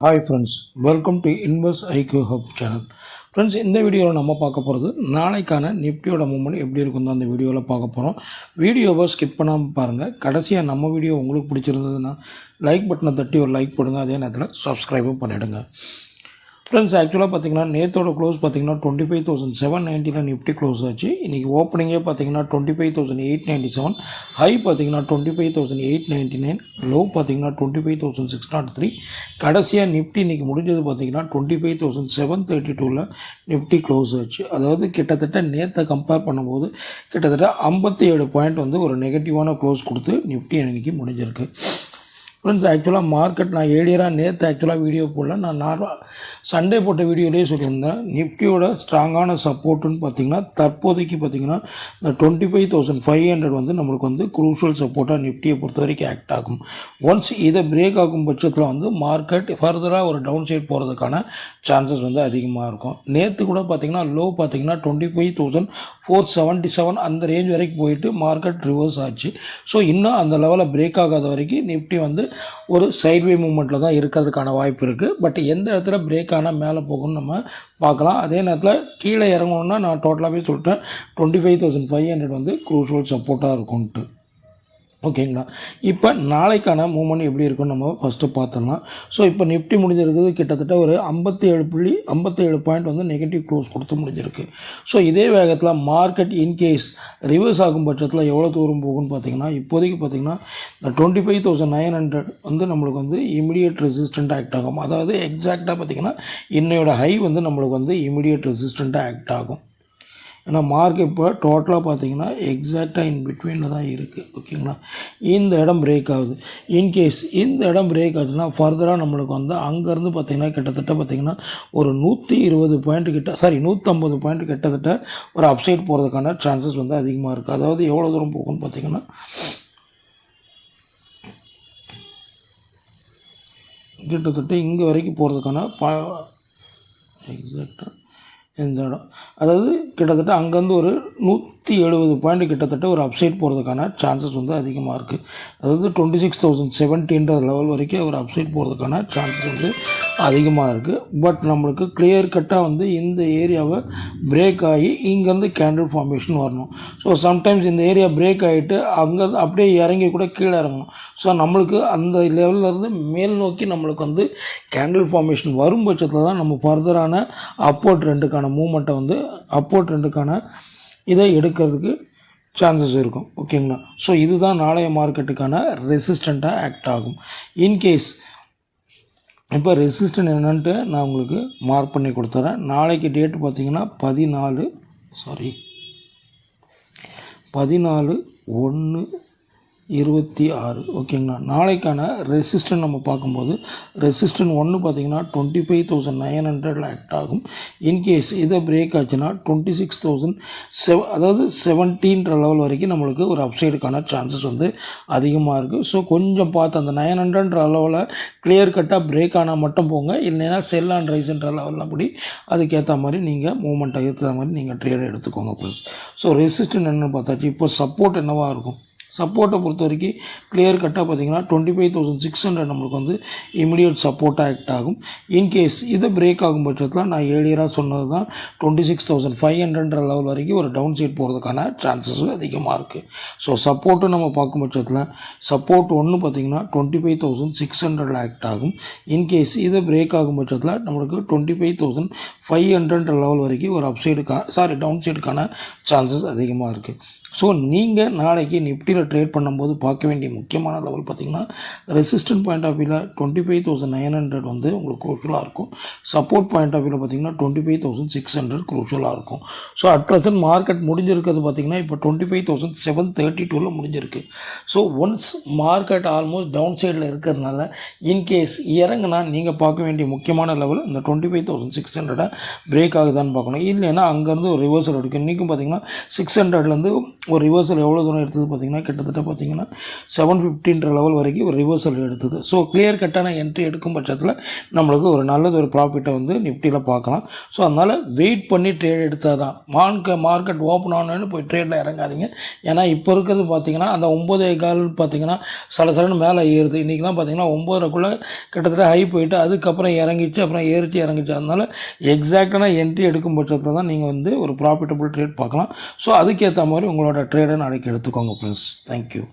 Hi friends, welcome to invest IQ hub channel. Friends, இந்த வீடியோவில் நம்ம பார்க்க போகிறது நாளைக்கான நிஃப்டியோட மூவ்மெண்ட் எப்படி இருக்கும் தான் அந்த வீடியோவில் பார்க்க போகிறோம். வீடியோவை ஸ்கிப் பண்ணாமல் பாருங்கள். கடைசியாக நம்ம வீடியோ உங்களுக்கு பிடிச்சிருந்ததுன்னா லைக் பட்டனை தட்டி ஒரு லைக் போடுங்க. அதே நேரத்தில் சப்ஸ்கிரைபும் பண்ணிவிடுங்க. ஃப்ரெண்ட்ஸ், ஆக்சுவலாக பார்த்தீங்கன்னா நேற்றோட க்ளோஸ் பார்த்தீங்கன்னா 25,790 நிஃப்டி க்ளோஸ் ஆச்சு. இன்றைக்கி ஓப்பனிங்கே பார்த்தீங்கன்னா 25,897, ஹை பார்த்தீங்கன்னா 25,899, லோ பார்த்தீங்கன்னா 25,603. கடைசியாக நிஃப்டி இன்றைக்கி முடிஞ்சது பார்த்தீங்கன்னா 25,732 நிஃப்டி க்ளோஸ் ஆச்சு. அதாவது கிட்டத்தட்ட நேற்றை கம்பேர் பண்ணும்போது கிட்டத்தட்ட 57 பாயிண்ட் வந்து ஒரு நெகட்டிவான க்ளோஸ் கொடுத்து நிஃப்டி இன்றைக்கி முடிஞ்சிருக்கு. ஃப்ரெண்ட்ஸ், ஆக்சுவலாக மார்க்கெட் நான் ஏழியராக நேற்று ஆக்சுவலாக வீடியோ போடல, நான் நார்மல் சண்டே போட்ட வீடியோலேயே சொல்லியிருந்தேன். நிஃப்டியோட ஸ்ட்ராங்கான சப்போர்ட்டுன்னு பார்த்திங்கன்னா தற்போதைக்கு பார்த்திங்கன்னா இந்த 25,500 வந்து நம்மளுக்கு வந்து குரூஷியல் சப்போர்ட்டாக நிஃப்டியை பொறுத்த வரைக்கும் ஆக்ட் ஆகும். ஒன்ஸ் இதை பிரேக் ஆகும் பட்சத்தில் வந்து மார்க்கெட் ஃபர்தராக ஒரு டவுன் சைட் போகிறதுக்கான சான்சஸ் வந்து அதிகமாக இருக்கும். நேற்று கூட பார்த்திங்கன்னா லோ பார்த்திங்கன்னா 25,477 அந்த ரேஞ்ச் வரைக்கும் போயிட்டு மார்க்கெட் ரிவர்ஸ் ஆச்சு. ஸோ இன்னும் அந்த லெவலில் பிரேக் ஆகாத வரைக்கும் நிஃப்டி வந்து ஒரு சைட்வே மூமெண்ட்டில் தான் இருக்கிறதுக்கான வாய்ப்பு இருக்குது. பட் எந்த இடத்துல பிரேக் ஆனால் மேலே போகணும்னு நம்ம பார்க்கலாம். அதே நேரத்தில் கீழே இறங்கணுன்னா நான் டோட்டலாகவே சொல்லிட்டேன் 25,500 வந்து குரூஷியல் சப்போர்ட்டாக இருக்கும்ன்ட்டு. ஓகேங்களா? இப்போ நாளைக்கான மூவ்மெண்ட் எப்படி இருக்குன்னு நம்ம ஃபஸ்ட்டு பார்த்துடலாம். ஸோ இப்போ நிஃப்டி முடிஞ்சிருக்குது கிட்டத்தட்ட ஒரு 57 பாயிண்ட் வந்து நெகட்டிவ் க்ளோஸ் கொடுத்து முடிஞ்சிருக்கு. ஸோ இதே வேகத்தில் மார்க்கெட் இன்கேஸ் ரிவர்ஸ் ஆகும் பட்சத்தில் எவ்வளோ தூரம் போகும்னு பார்த்தீங்கன்னா இப்போதைக்கு பார்த்தீங்கன்னா இந்த 25,900 வந்து நம்மளுக்கு வந்து இமிடியேட் ரெசிஸ்டண்ட் ஆக்ட் ஆகும். அதாவது எக்ஸாக்டாக பார்த்திங்கன்னா இன்னையோட ஹை வந்து நம்மளுக்கு வந்து இமிடியேட் ரெசிஸ்டண்ட்டாக ஆக்ட் ஆகும். ஏன்னா மார்க்கெட் இப்போ டோட்டலாக பார்த்தீங்கன்னா எக்ஸாக்டாக இன் பிட்வீனில் தான் இருக்குது. ஓகேங்களா? இந்த இடம் பிரேக் ஆகுது. இன்கேஸ் இந்த இடம் பிரேக் ஆகுதுன்னா ஃபர்தராக நம்மளுக்கு வந்து அங்கேருந்து பார்த்திங்கன்னா கிட்டத்தட்ட பார்த்திங்கன்னா ஒரு 120 பாயிண்ட் கிட்ட 150 பாயிண்ட் கிட்டத்தட்ட ஒரு அப்சைட் போகிறதுக்கான சான்சஸ் வந்து அதிகமாக இருக்குது. அதாவது எவ்வளோ தூரம் போகும்னு பார்த்திங்கன்னா கிட்டத்தட்ட இங்கே வரைக்கும் போகிறதுக்கான எக்ஸாக்டாக இந்த இடம், அதாவது கிட்டத்தட்ட அங்கேருந்து ஒரு 170 பாயிண்ட் கிட்டத்தட்ட ஒரு அப்சைட் போகிறதுக்கான சான்சஸ் வந்து அதிகமாக இருக்குது. அதாவது 26,070 லெவல் வரைக்கும் ஒரு அப்சைட் போகிறதுக்கான சான்சஸ் வந்து அதிகமாக இருக்குது. பட் நம்மளுக்கு கிளியர் கட்டாக வந்து இந்த ஏரியாவை பிரேக் ஆகி இங்கேருந்து கேண்டில் ஃபார்மேஷன் வரணும். ஸோ சம்டைம்ஸ் இந்த ஏரியா பிரேக் ஆகிட்டு அங்கேருந்து அப்படியே இறங்கி கூட கீழே இறங்கணும். ஸோ நம்மளுக்கு அந்த லெவல்லேருந்து மேல் நோக்கி நம்மளுக்கு வந்து கேண்டில் ஃபார்மேஷன் வரும் பட்சத்தில் தான் நம்ம ஃபர்தரான அப்போர்ட் ட்ரெண்டுக்கான மூமெண்ட்டை வந்து அப்போர்ட் ட்ரெண்டுக்கான இதை எடுக்கிறதுக்கு சான்சஸ் இருக்கும். ஓகேங்களா? ஸோ இதுதான் நாளைய மார்க்கெட்டுக்கான ரெசிஸ்டண்ட்டாக ஆக்ட் ஆகும். இன்கேஸ் இப்போ ரெசிஸ்டன்ட் என்னன்ட்டு நான் உங்களுக்கு மார்க் பண்ணி கொடுத்துறேன். நாளைக்கு டேட்டு பார்த்தீங்கன்னா 14/1/26. ஓகேங்களா? நாளைக்கான ரெசிஸ்டன்ட் நம்ம பார்க்கும்போது ரெசிஸ்டன்ட் 1 பார்த்திங்கன்னா 25,900 ஆக்ட் ஆகும். இன்கேஸ் இதை பிரேக் ஆச்சுன்னா 26,007 அதாவது 17 லெவல் வரைக்கும் நம்மளுக்கு ஒரு அப்சைடுக்கான சான்சஸ் வந்து அதிகமாக இருக்குது. ஸோ கொஞ்சம் பார்த்து அந்த 900 லெவலில் கிளியர் கட்டாக பிரேக் ஆனால் மட்டும் போங்க. இல்லைன்னா செல் அண்ட் ரைஸ்ன்ற லெவலில் அப்படி அதுக்கேற்ற மாதிரி நீங்கள் மூவ்மெண்ட்டை ஏற்ற மாதிரி நீங்கள் ட்ரேட் எடுத்துக்கோங்க ப்ளீஸ். ஸோ ரெசிஸ்டன்ட் என்னென்னு பார்த்தாச்சு. இப்போ சப்போர்ட் என்னவாக இருக்கும்? சப்போர்ட்டை பொறுத்த வரைக்கும் கிளியர் கட்டாக பார்த்திங்கன்னா 25,600 நம்மளுக்கு வந்து இமிடியேட் சப்போர்ட்டாக ஆக்ட் ஆகும். இன்கேஸ் இது பிரேக் ஆகும் பட்சத்தில் நான் ஏழியராக சொன்னது தான் 26,500 லெவல் வரைக்கும் ஒரு டவுன் சைட் போகிறதுக்கான சான்சஸ் அதிகமாக இருக்குது. ஸோ சப்போர்ட்டு நம்ம பார்க்கும் பட்சத்தில் சப்போர்ட் 1 பார்த்திங்கன்னா 25,600 ஆக்ட் ஆகும். இன்கேஸ் இது பிரேக் ஆகும் பட்சத்தில் நம்மளுக்கு 25,500 லெவல் வரைக்கும் ஒரு டவுன் சைடுக்கான சான்சஸ் அதிகமாக இருக்குது. ஸோ நீங்கள் நாளைக்கு நிஃப்டியில் ட்ரேட் பண்ணும்போது பார்க்க வேண்டிய முக்கியமான லெவல் பார்த்திங்கன்னா ரெசிஸ்டன்ட் பாயிண்ட் ஆஃப் வியூவில் 25,900 வந்து உங்களுக்கு குரூஷியலாக இருக்கும். சப்போர்ட் பாயிண்ட் ஆஃப் வியூவில் பார்த்திங்கன்னா 25,600 குரூஷியலாக இருக்கும். ஸோ அட் ப்ரெசன்ட் மார்க்கெட் முடிஞ்சிருக்கிறது பார்த்திங்கன்னா இப்போ 25,732 முடிஞ்சிருக்கு. So once market almost down சைடில் இருக்கிறதுனால இன்கேஸ் இறங்குனா நீங்கள் பார்க்க வேண்டிய முக்கியமான லெவல் இந்த 25,600 பிரேக் ஆகுதான்னு பார்க்கணும். இல்லைன்னா அங்கேருந்து ஒரு ரிவர்சல் எடுக்கும். இன்றைக்கும் பார்த்திங்கன்னா 600லேருந்து ஒரு ரிவர்சல் எவ்வளோ தூரம் எடுத்தது பார்த்திங்கன்னா கிட்டத்தட்ட பார்த்திங்கன்னா 750 லெவல் வரைக்கும் ஒரு ரிவர்சல் எடுத்தது. ஸோ கிளியர் கட்டான என்ட்ரி எடுக்கும் பட்சத்தில் நம்மளுக்கு ஒரு நல்லது ஒரு ப்ராஃபிட்டை வந்து நிஃப்டியில் பார்க்கலாம். ஸோ அதனால் வெயிட் பண்ணி ட்ரேட் எடுத்தால் தான் மார்க்கெட் ஓப்பன் ஆனோன்னு போய் ட்ரேடில் இறங்காதீங்க. ஏன்னா இப்போ இருக்கிறது பார்த்திங்கன்னா அந்த 9.15 பார்த்திங்கன்னா சலசலன்னு மேலே ஏறுது. இன்றைக்கி தான் பார்த்திங்கன்னா 9:30க்குள்ளே கிட்டத்தட்ட ஹை போயிட்டு அதுக்கப்புறம் இறங்கிச்சு, அப்புறம் இறங்கிச்சு. அதனால் எக்ஸாக்டான என்ட்ரி எடுக்கும் பட்சத்தில் தான் நீங்கள் வந்து ஒரு ப்ராஃபிட்டபுள் ட்ரேட் பார்க்கலாம். ஸோ அதுக்கேற்ற மாதிரி உங்களோட ட்ரேடை நாளைக்கு எடுத்துக்கோங்க ஃப்ரெண்ட்ஸ். தேங்க்யூ.